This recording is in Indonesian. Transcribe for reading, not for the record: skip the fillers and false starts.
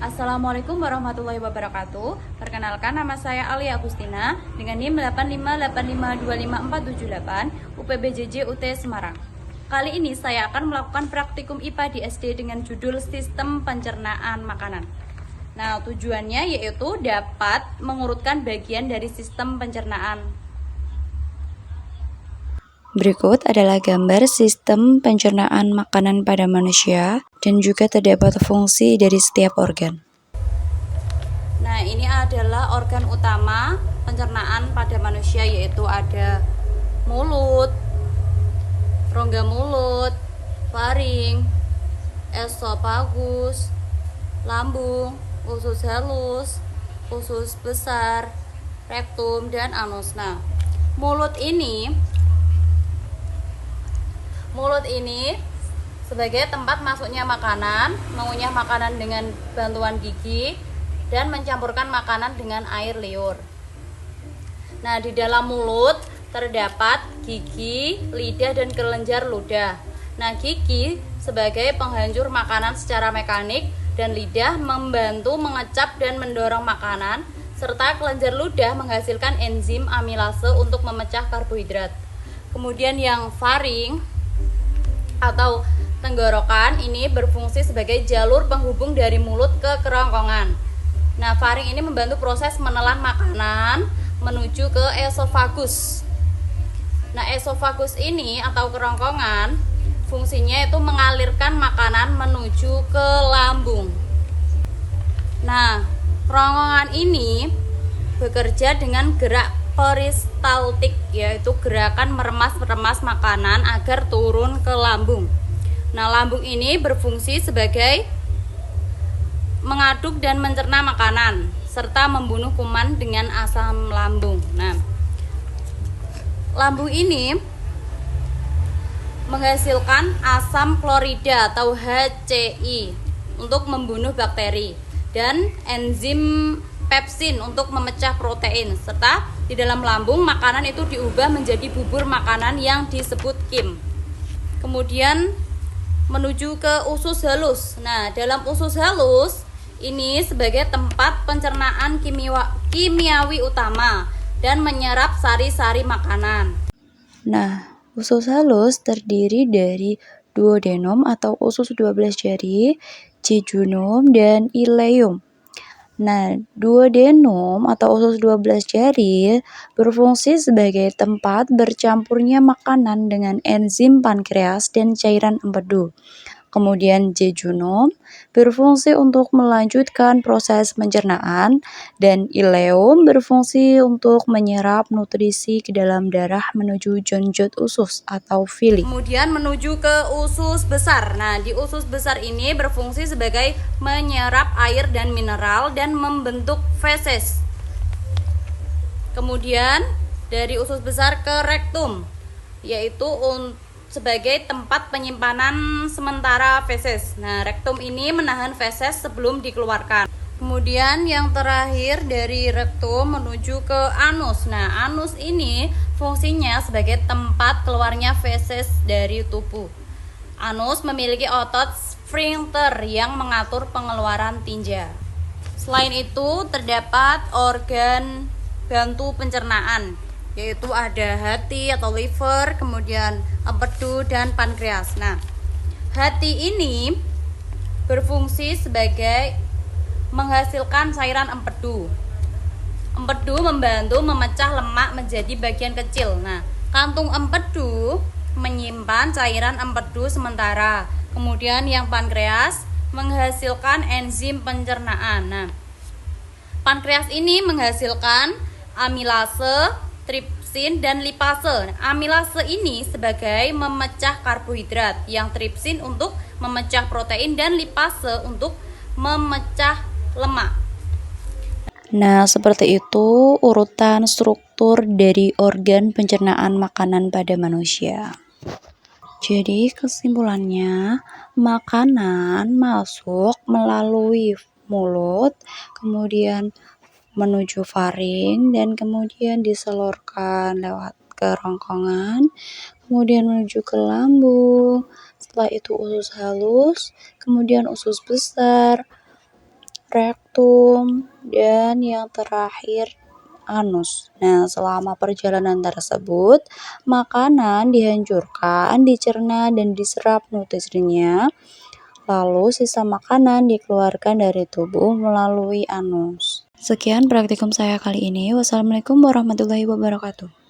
Assalamualaikum warahmatullahi wabarakatuh. Perkenalkan, nama saya Alia Agustina dengan NIM 858525478 UPBJJ UT Semarang. Kali ini saya akan melakukan praktikum IPA di SD dengan judul Sistem Pencernaan Makanan. Nah, tujuannya yaitu dapat mengurutkan bagian dari sistem pencernaan. Berikut adalah gambar sistem pencernaan makanan pada manusia dan juga terdapat fungsi dari setiap organ. Nah, ini adalah organ utama pencernaan pada manusia, yaitu ada mulut, rongga mulut, faring, esofagus, lambung, usus halus, usus besar, rektum, dan anus. Nah, mulut ini sebagai tempat masuknya makanan, mengunyah makanan dengan bantuan gigi, dan mencampurkan makanan dengan air liur. Nah, di dalam mulut terdapat gigi, lidah, dan kelenjar ludah. Nah, gigi sebagai penghancur makanan secara mekanik, dan lidah membantu mengecap dan mendorong makanan, serta kelenjar ludah menghasilkan enzim amilase untuk memecah karbohidrat. Kemudian yang faring atau tenggorokan ini berfungsi sebagai jalur penghubung dari mulut ke kerongkongan. Nah, faring ini membantu proses menelan makanan menuju ke esofagus. Nah, esofagus ini atau kerongkongan fungsinya itu mengalirkan makanan menuju ke lambung. Nah, kerongkongan ini bekerja dengan gerak peristaltik, yaitu gerakan meremas-remas makanan agar turun ke lambung. Nah, lambung ini berfungsi sebagai mengaduk dan mencerna makanan serta membunuh kuman dengan asam lambung. Nah, lambung ini menghasilkan asam klorida atau HCl untuk membunuh bakteri dan enzim pepsin untuk memecah protein, serta di dalam lambung makanan itu diubah menjadi bubur makanan yang disebut kim. Kemudian menuju ke usus halus. Nah, dalam usus halus ini sebagai tempat pencernaan kimiawi utama dan menyerap sari-sari makanan. Nah, usus halus terdiri dari duodenum atau usus 12 jari, jejunum, dan ileum. Nah, duodenum atau usus 12 jari berfungsi sebagai tempat bercampurnya makanan dengan enzim pankreas dan cairan empedu. Kemudian jejunum berfungsi untuk melanjutkan proses pencernaan, dan ileum berfungsi untuk menyerap nutrisi ke dalam darah menuju jonjot usus atau villi. Kemudian menuju ke usus besar. Nah, di usus besar ini berfungsi sebagai menyerap air dan mineral dan membentuk feses. Kemudian dari usus besar ke rektum, yaitu sebagai tempat penyimpanan sementara feses. Nah, rektum ini menahan feses sebelum dikeluarkan. Kemudian yang terakhir dari rektum menuju ke anus. Nah, anus ini fungsinya sebagai tempat keluarnya feses dari tubuh. Anus memiliki otot sphincter yang mengatur pengeluaran tinja. Selain itu, terdapat organ bantu pencernaan, yaitu ada hati atau liver, kemudian empedu, dan pankreas. Nah, hati ini berfungsi sebagai menghasilkan cairan empedu. Empedu membantu memecah lemak menjadi bagian kecil. Nah, kantung empedu menyimpan cairan empedu sementara. Kemudian yang pankreas menghasilkan enzim pencernaan. Nah, pankreas ini menghasilkan amilase, tripsin, dan lipase. Amilase ini sebagai memecah karbohidrat, yang tripsin untuk memecah protein, dan lipase untuk memecah lemak. Nah, seperti itu urutan struktur dari organ pencernaan makanan pada manusia. Jadi kesimpulannya, makanan masuk melalui mulut, kemudian menuju faring, dan kemudian disalurkan lewat kerongkongan, kemudian menuju ke lambung, setelah itu usus halus, kemudian usus besar, rektum, dan yang terakhir anus. Nah, selama perjalanan tersebut, makanan dihancurkan, dicerna, dan diserap nutrisinya. Lalu sisa makanan dikeluarkan dari tubuh melalui anus. Sekian praktikum saya kali ini. Wassalamualaikum warahmatullahi wabarakatuh.